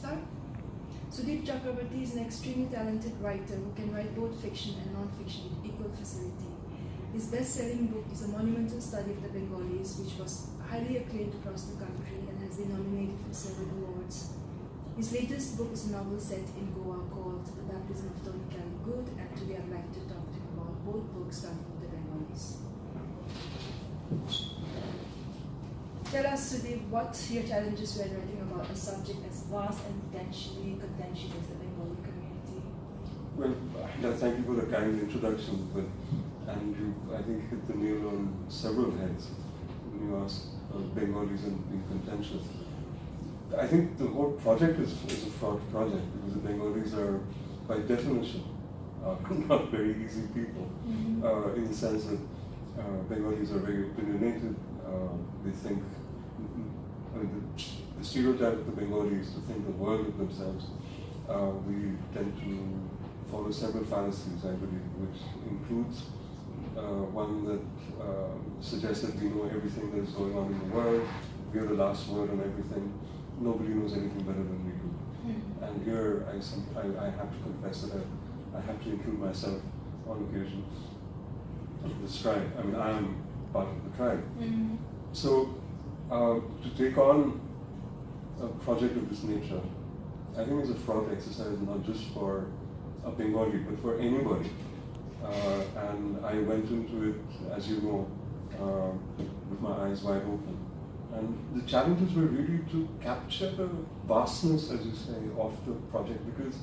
start? Sudeep Chakravarti is an extremely talented writer who can write both fiction and non-fiction with equal facility. His best-selling book is a monumental study of the Bengalis, which was highly acclaimed across the country and has been nominated for several awards. His latest book is a novel set in Goa called The Baptism of Tony Good, and today I'd like to talk to him about both books starting with the Bengalis. Tell us, Sudeep, what your challenges were writing about a subject as vast and potentially contentious as the Bengali community? Well, thank you for the kind introduction, and you, I think, hit the nail on several heads when you asked Bengalis and being contentious. I think the whole project is a fraught project because the Bengalis are, by definition, not very easy people, in the sense that Bengalis are very opinionated. They think, the stereotype of the Bengalis is to think the world of themselves. We tend to follow several fallacies, I believe, which includes one that suggests that we know everything that is going on in the world, we are the last word on everything, nobody knows anything better than we do. And here I have to confess that I have to include myself on occasion in this tribe. I mean, I am part of the tribe. So to take on a project of this nature, I think it's a fraught exercise, not just for a Bengali, but for anybody. And I went into it, as you know, with my eyes wide open. And the challenges were really to capture the vastness, as you say, of the project, because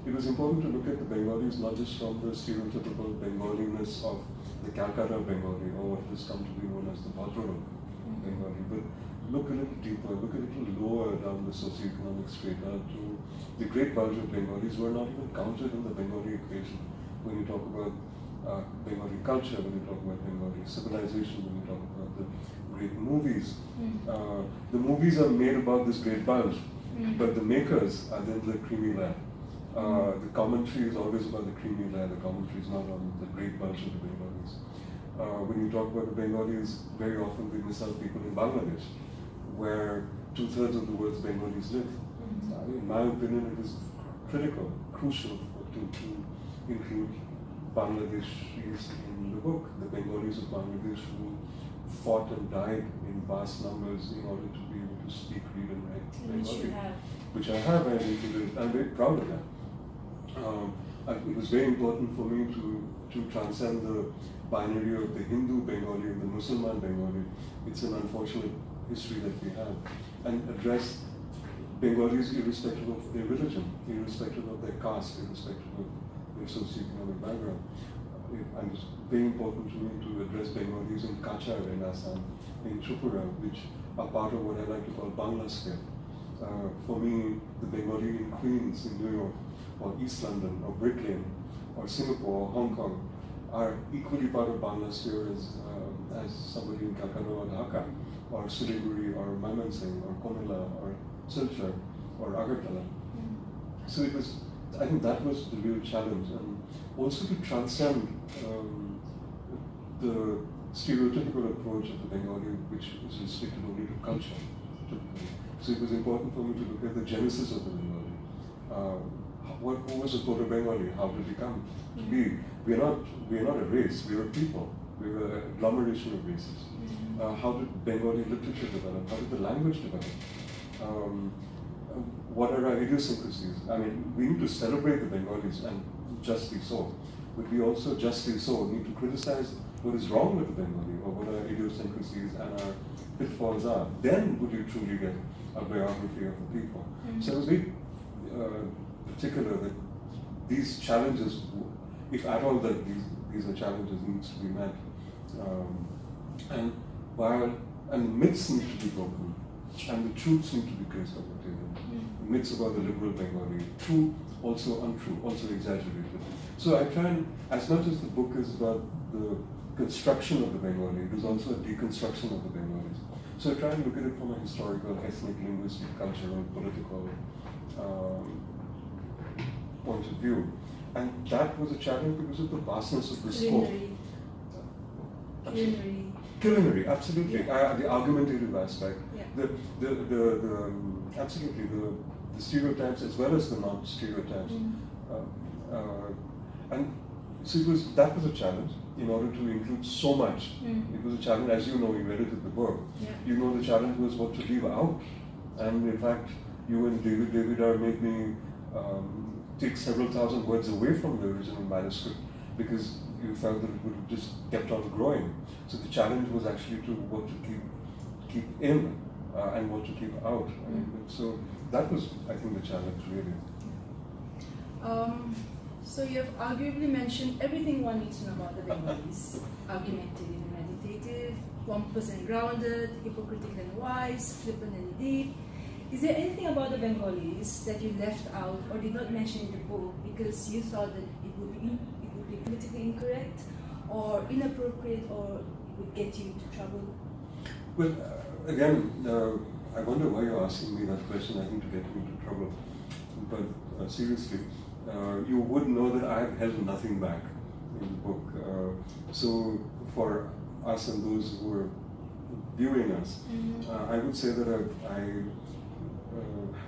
it was important to look at the Bengalis not just from the stereotypical Bengaliness of the Calcutta Bengali, or what has come to be known as the Bhadralok Bengali, but look a little deeper, look a little lower down the socioeconomic strata to the great bulge of Bengalis who are not even counted in the Bengali equation. When you talk about Bengali culture, when you talk about Bengali civilization, when you talk about the great movies, the movies are made about this great bulge, but the makers are then the creamy layer. The commentary is always about the creamy layer, the commentary is not on the great bulge of the Bengalis. When you talk about the Bengalis, very often we miss out people in Bangladesh, where 2/3 of the world's Bengalis live. In my opinion, it is critical, crucial to include Bangladeshis in the book, the Bengalis of Bangladesh who fought and died in vast numbers in order to be able to speak, read and write Bengali. Which I have, and I'm very proud of that. It was very important for me to transcend the binary of the Hindu Bengali and the Muslim Bengali. It's an unfortunate history that we have, and address Bengalis irrespective of their religion, irrespective of their caste, irrespective of their socioeconomic background. And it's very important to me to address Bengalis in Kachar in Assam, in Tripura, which are part of what I like to call Banglasphere. For me, the Bengali in Queens, in New York, or East London, or Brick Lane, or Singapore, or Hong Kong, are equally part of Banglasphere as somebody in Calcutta or Dhaka, or Siliguri, or Mymensingh, or Komila, or Silchar, or Agartala. So it was, I think that was the real challenge, and also to transcend the stereotypical approach of the Bengali, which is restricted only to culture, typically. So it was important for me to look at the genesis of the Bengali. Who was a Proto-Bengali? How did it come to be? We are not a race, we are a people. We were an agglomeration of races. How did Bengali literature develop? How did the language develop? What are our idiosyncrasies? I mean, we need to celebrate the Bengalis, and justly so. But we also, justly so, need to criticize what is wrong with the Bengali, or what our idiosyncrasies and our pitfalls are. Then would you truly get a biography of the people. So I was very particular that these challenges, if at all that these are challenges, needs to be met. And the myths need to be broken, and the truths need to be placed on the table. Myths about the liberal Bengali, true, also untrue, also exaggerated. So I try and, as much as the book is about the construction of the Bengali, it is also a deconstruction of the Bengalis. So I try and look at it from a historical, ethnic, linguistic, cultural, political point of view. And that was a challenge because of the vastness of the scope. Culinary, absolutely. The argumentative aspect. Absolutely. the stereotypes as well as the non-stereotypes. And so that was a challenge in order to include so much. It was a challenge, as you know, you edited the book. Yeah. You know the challenge was what to leave out. And in fact, you and David made me take several thousand words away from the original manuscript because you felt that it would have just kept on growing. So the challenge was actually to what to keep in and what to keep out. So that was, I think, the challenge really. So you have arguably mentioned everything one needs to know about the Bengalis. Argumentative and meditative, pompous and grounded, hypocritical and wise, flippant and deep. Is there anything about the Bengalis that you left out or did not mention in the book because you thought that it would be politically incorrect or inappropriate or it would get you into trouble? Well, again, I wonder why you're asking me that question. I think to get me into trouble. But seriously, you would know that I've held nothing back in the book. So for us and those who are viewing us, I would say that I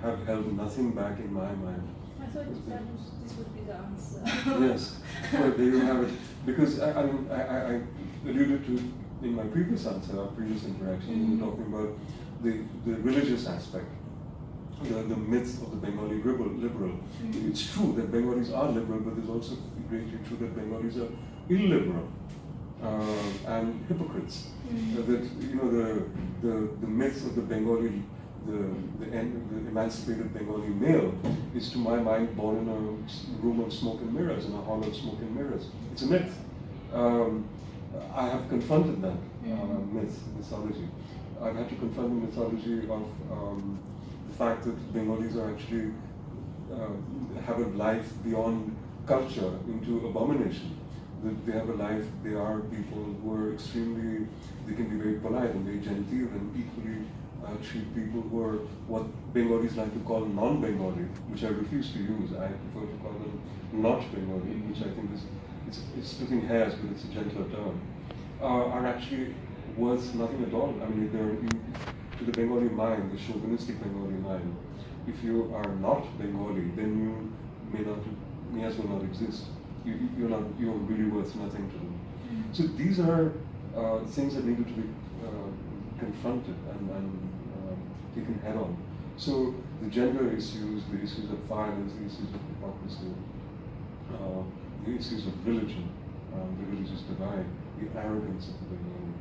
have held nothing back in my mind. I thought this would be the answer. Yes, well, there you have it. Because I alluded to in my previous answer, our previous interaction, we were talking about the religious aspect. The myth of the Bengali liberal. It's true that Bengalis are liberal, but it's also greatly true that Bengalis are illiberal and hypocrites. That the myth of the Bengali, the emancipated Bengali male, is to my mind born in a room of smoke and mirrors, in a hall of smoke and mirrors. It's a myth. I have confronted that mythology. I've had to confront the mythology of the fact that Bengalis are actually have a life beyond culture into abomination. That they have a life, they are people who are they can be very polite and very genteel and equally treat people who are what Bengalis like to call non-Bengali, which I refuse to use. I prefer to call them not Bengali, which I think it's splitting hairs, but it's a gentler term, are actually worth nothing at all. I mean, to the Bengali mind, the chauvinistic Bengali mind, if you are not Bengali, then you may as well not exist. You're really worth nothing to them. So these are things that needed to be confronted and taken head on. So the gender issues, the issues of violence, the issues of hypocrisy, the issues of religion, the religious divide, the arrogance of the Bengali,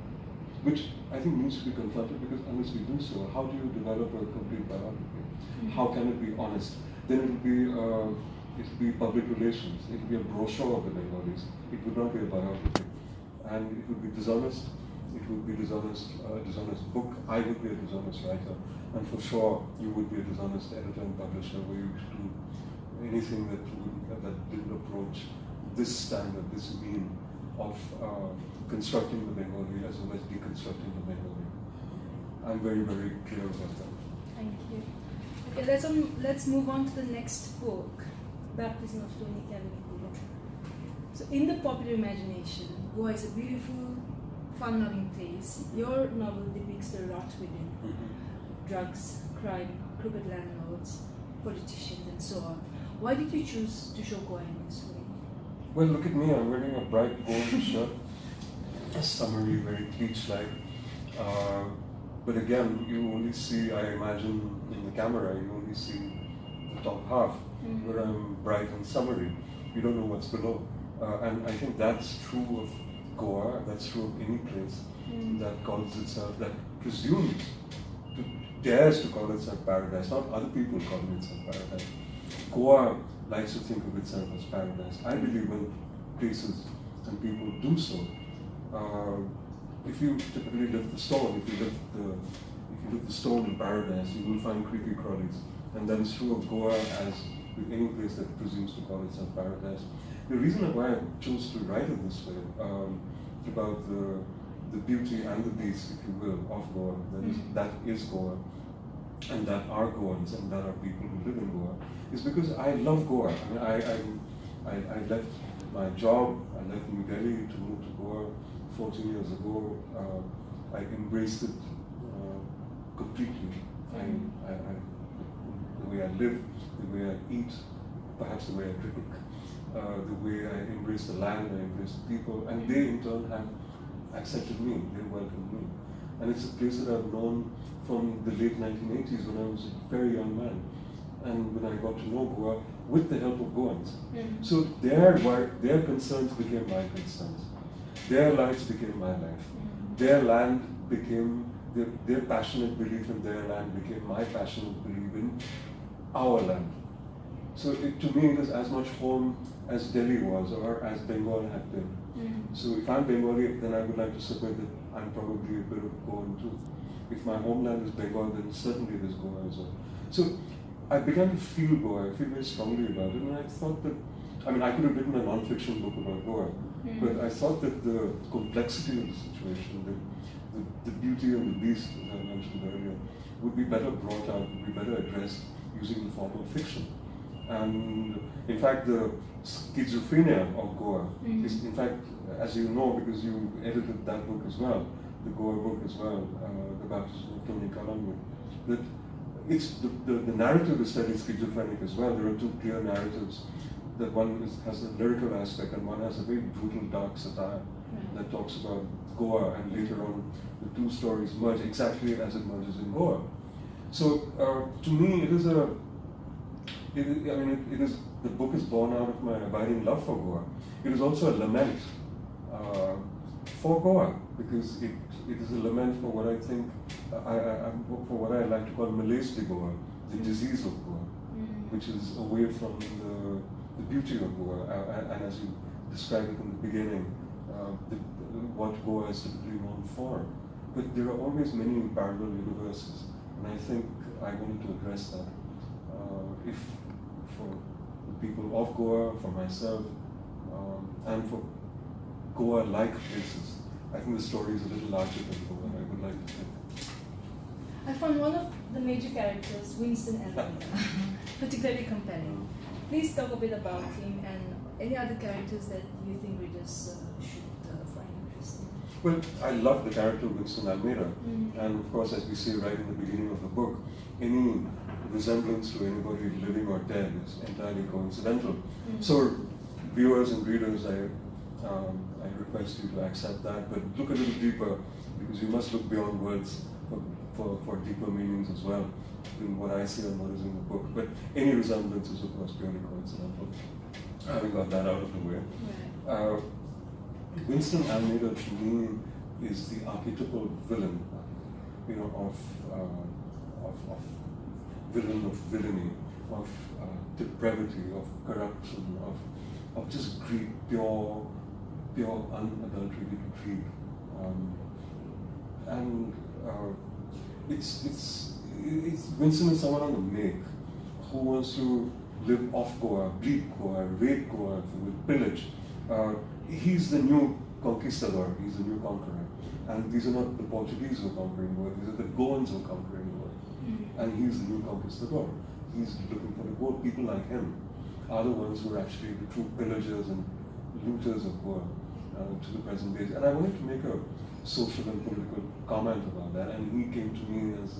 which I think needs to be confronted, because unless we do so, how do you develop a complete biography? How can it be honest? Then it would be public relations. It would be a brochure of the Bengalis. It would not be a biography. And it would be dishonest. It would be a dishonest book. I would be a dishonest writer. And for sure, you would be a dishonest editor and publisher, where you could do anything that didn't approach this standard, this mean of constructing the Bengali as well as deconstructing the Bengali. I'm very, very clear about that. Thank you. Okay, let's move on to the next book, Baptism of Tony Cavanagh. So in the popular imagination, Goa is a beautiful, fun-loving place. Your novel depicts the rot within. Drugs, crime, crooked landlords, politicians, and so on. Why did you choose to show Goa in this way? Well, look at me, I'm wearing a bright gold shirt, a summery, very beach-like. But again, you only see, I imagine in the camera, you only see the top half, where I'm bright and summery. You don't know what's below. And I think that's true of Goa, that's true of any place that calls itself, that presumes, dares to call itself paradise, not other people calling itself paradise. Goa likes to think of itself as paradise. I believe when places and people do so, if you typically lift the stone, if you lift the stone in paradise, you will find creepy crawlies. And that is true of Goa as with any place that presumes to call itself paradise. The reason why I chose to write it this way, about the beauty and the beast, if you will, of Goa, that is Goa, and that are Goans, and that are people who live in Goa, is because I love Goa. I mean, I left my job, I left New Delhi to move to Goa 14 years ago. I embraced it completely. the way I live, the way I eat, perhaps the way I drink, the way I embrace the land, I embrace the people, and they in turn have accepted me, they welcomed me. And it's a place that I've known from the late 1980s when I was a very young man, and when I got to know Goa with the help of Goans. So their concerns became my concerns. Their lives became my life. Their land became, their passionate belief in their land became my passionate belief in our land. So to me it is as much home as Delhi was or as Bengal had been. So if I'm Bengali, then I would like to submit that I'm probably a bit of Goan too. If my homeland is Bengal, then certainly there's Goa as well. So I began to feel Goa, I feel very strongly about it, and I thought that, I mean, I could have written a non-fiction book about Goa, but I thought that the complexity of the situation, the beauty and the beast, as I mentioned earlier, would be better brought out, would be better addressed using the form of fiction. And in fact, the schizophrenia of Goa is, in fact, as you know, because you edited that book as well, the Goa book as well, the baptism of Tony Kalangu, that it's the narrative is fairly schizophrenic as well. There are two clear narratives. That one has a lyrical aspect and one has a very brutal, dark satire that talks about Goa, and later on the two stories merge exactly as it merges in Goa. So to me, it is the book is born out of my abiding love for Goa. It is also a lament for Goa, because it is a lament for what I think, for what I like to call malaise de Goa, the disease of Goa, which is away from the beauty of Goa, and as you described it in the beginning, what Goa is typically known for. But there are always many parallel universes, and I think I wanted to address that. If for the people of Goa, for myself, and for Goa-like places, I think the story is a little larger than Goa, I would like to think. I found one of the major characters, Winston Almeida, particularly compelling. Please talk a bit about him and any other characters that you think readers should find interesting. Well, I love the character of Winston Almeida, and of course, as we say right in the beginning of the book, any resemblance to anybody living or dead is entirely coincidental. So, viewers and readers, I request you to accept that, but look a little deeper, because you must look beyond words for deeper meanings as well in what I see and what is in the book. But any resemblance is, of course, purely coincidental. Having got that out of the way. Right. Winston Almeida, to me, is the archetypal villain, of villain of villainy, of depravity, of corruption, of just greed, pure unadulterated greed, and it's Winston is someone on the make who wants to live off Goa, bleed Goa, rape Goa with pillage. He's the new conquistador, he's the new conqueror. And these are not the Portuguese who are conquering Goa, these are the Goans who are conquering Goa. And he's the new conquistador. He's looking for the Goa. People like him are the ones who are actually the true pillagers and looters of Goa to the present days. And I wanted to make a social and political comment about that, and he came to me as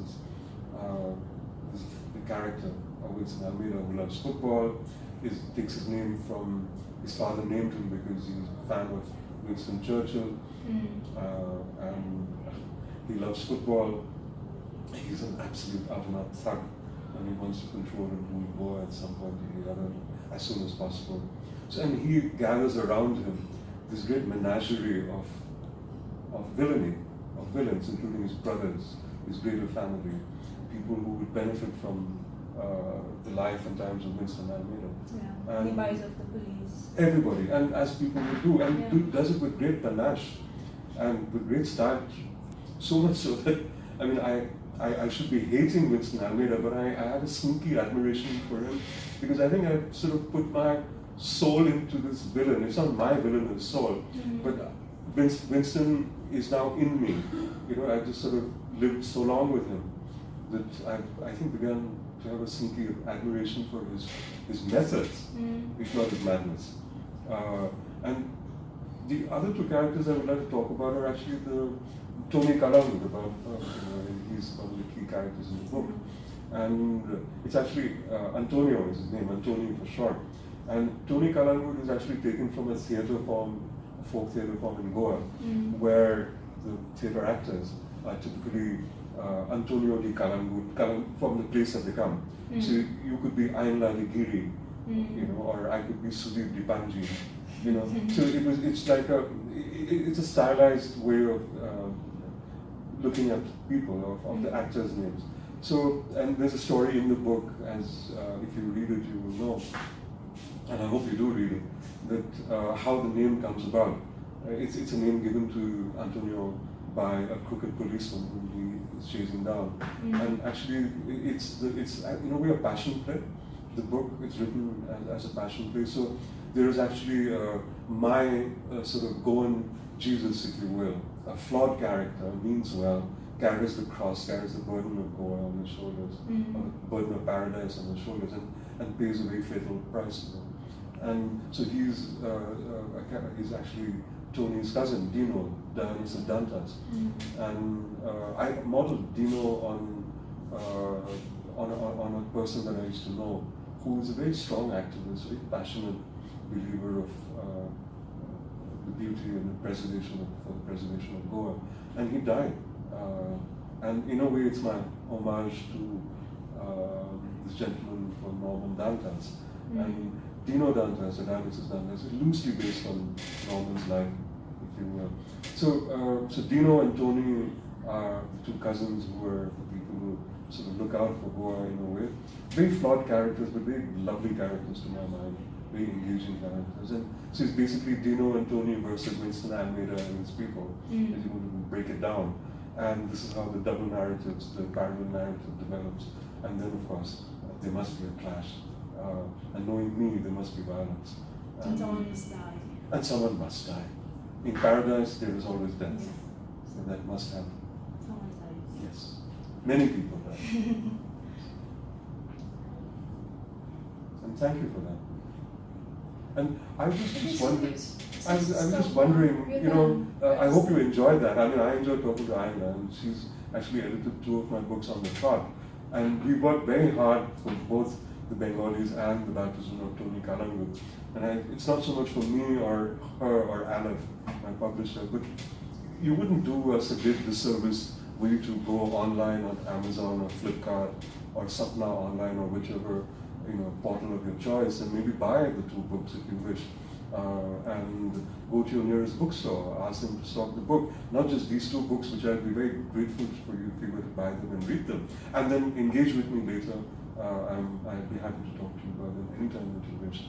the character of Winston Almeida, who loves football, takes his name from, his father named him because he was a fan of Winston Churchill, and he loves football. He's an absolute out-and-out thug, and he wants to control and rule Goa at some point or the other as soon as possible. So, and he gathers around him this great menagerie of villainy, of villains, including his brothers, his greater family, people who would benefit from the life and times of Winston Almeida. Yeah, he buys up the police. Everybody, and as people would do, and does it with great panache and with great style. So much so that, I mean, I should be hating Winston Almeida, but I have a sneaky admiration for him, because I think I've sort of put my soul into this villain. It's not my villain, his soul, but Winston is now in me. I just sort of lived so long with him that I think began to have a sneaky admiration for his methods, if not his madness. And the other two characters I would like to talk about are actually the Tony Kalangu, he's one of the key characters in the book. And it's actually Antonio is his name, Antonio for short. And Tony Kalangut is actually taken from a theatre form, a folk theatre form in Goa, where the theatre actors are typically Antonio di Kalangut, from the place that they come. So you could be Aienla Giri, you know, or I could be Sudeep Dipanji, you know. So it's like it's a stylized way of looking at people, of the actors' names. So, and there's a story in the book, as if you read it, you will know, and I hope you do read it, that how the name comes about. It's a name given to Antonio by a crooked policeman whom he is chasing down. And actually, it's in a way a passion play. The book is written as a passion play. So there is actually my sort of Goan Jesus, if you will, a flawed character, means well, carries the cross, carries the burden of Goa on his shoulders, or the burden of paradise on his shoulders, and pays a very fatal price. And so he's actually Tony's cousin, Dino, Dionysus Dantas. And I modeled Dino on a person that I used to know, who is a very strong activist, very passionate believer of the beauty and the preservation of Goa. And he died. And in a way, it's my homage to this gentleman from Norman Dantas. And Dino Dantas, or Dionysus Dantas, is loosely based on Norman's life, if you will. So Dino and Tony are the two cousins who are the people who sort of look out for Goa in a way. Very flawed characters, but very lovely characters to my mind. Very engaging characters. And so it's basically Dino and Tony versus Winston Almeida and his people, as you want to break it down. And this is how the double narratives, the parallel narrative develops. And then, of course, there must be a clash. And knowing me, there must be violence. And someone must die. And someone must die. In paradise, there is always death. Yes. So that must happen. Someone dies. Yes. Many people die. And thank you for that. And I was just wondering, I was just wondering, you know, I hope you enjoyed that. I mean, I enjoyed talking to Aienla, and she's actually edited 2 of my books on the thought. And we worked very hard for both the Bengalis and the baptism of Tony Kalangut. And it's not so much for me or her or Aleph, my publisher, but you wouldn't do us a great disservice were you to go online on Amazon or Flipkart or Sapna online or whichever portal of your choice, and maybe buy the 2 books if you wish, and go to your nearest bookstore, ask them to stock the book. Not just these 2 books, which I'd be very grateful for you if you were to buy them and read them, and then engage with me later. I'd be happy to talk to you about them anytime that you wish.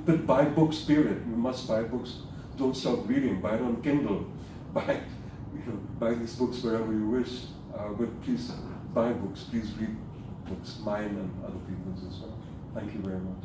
But buy books, period. You must buy books. Don't stop reading. Buy it on Kindle. Buy these books wherever you wish. But please buy books. Please read books, mine and other people's as well. Thank you very much.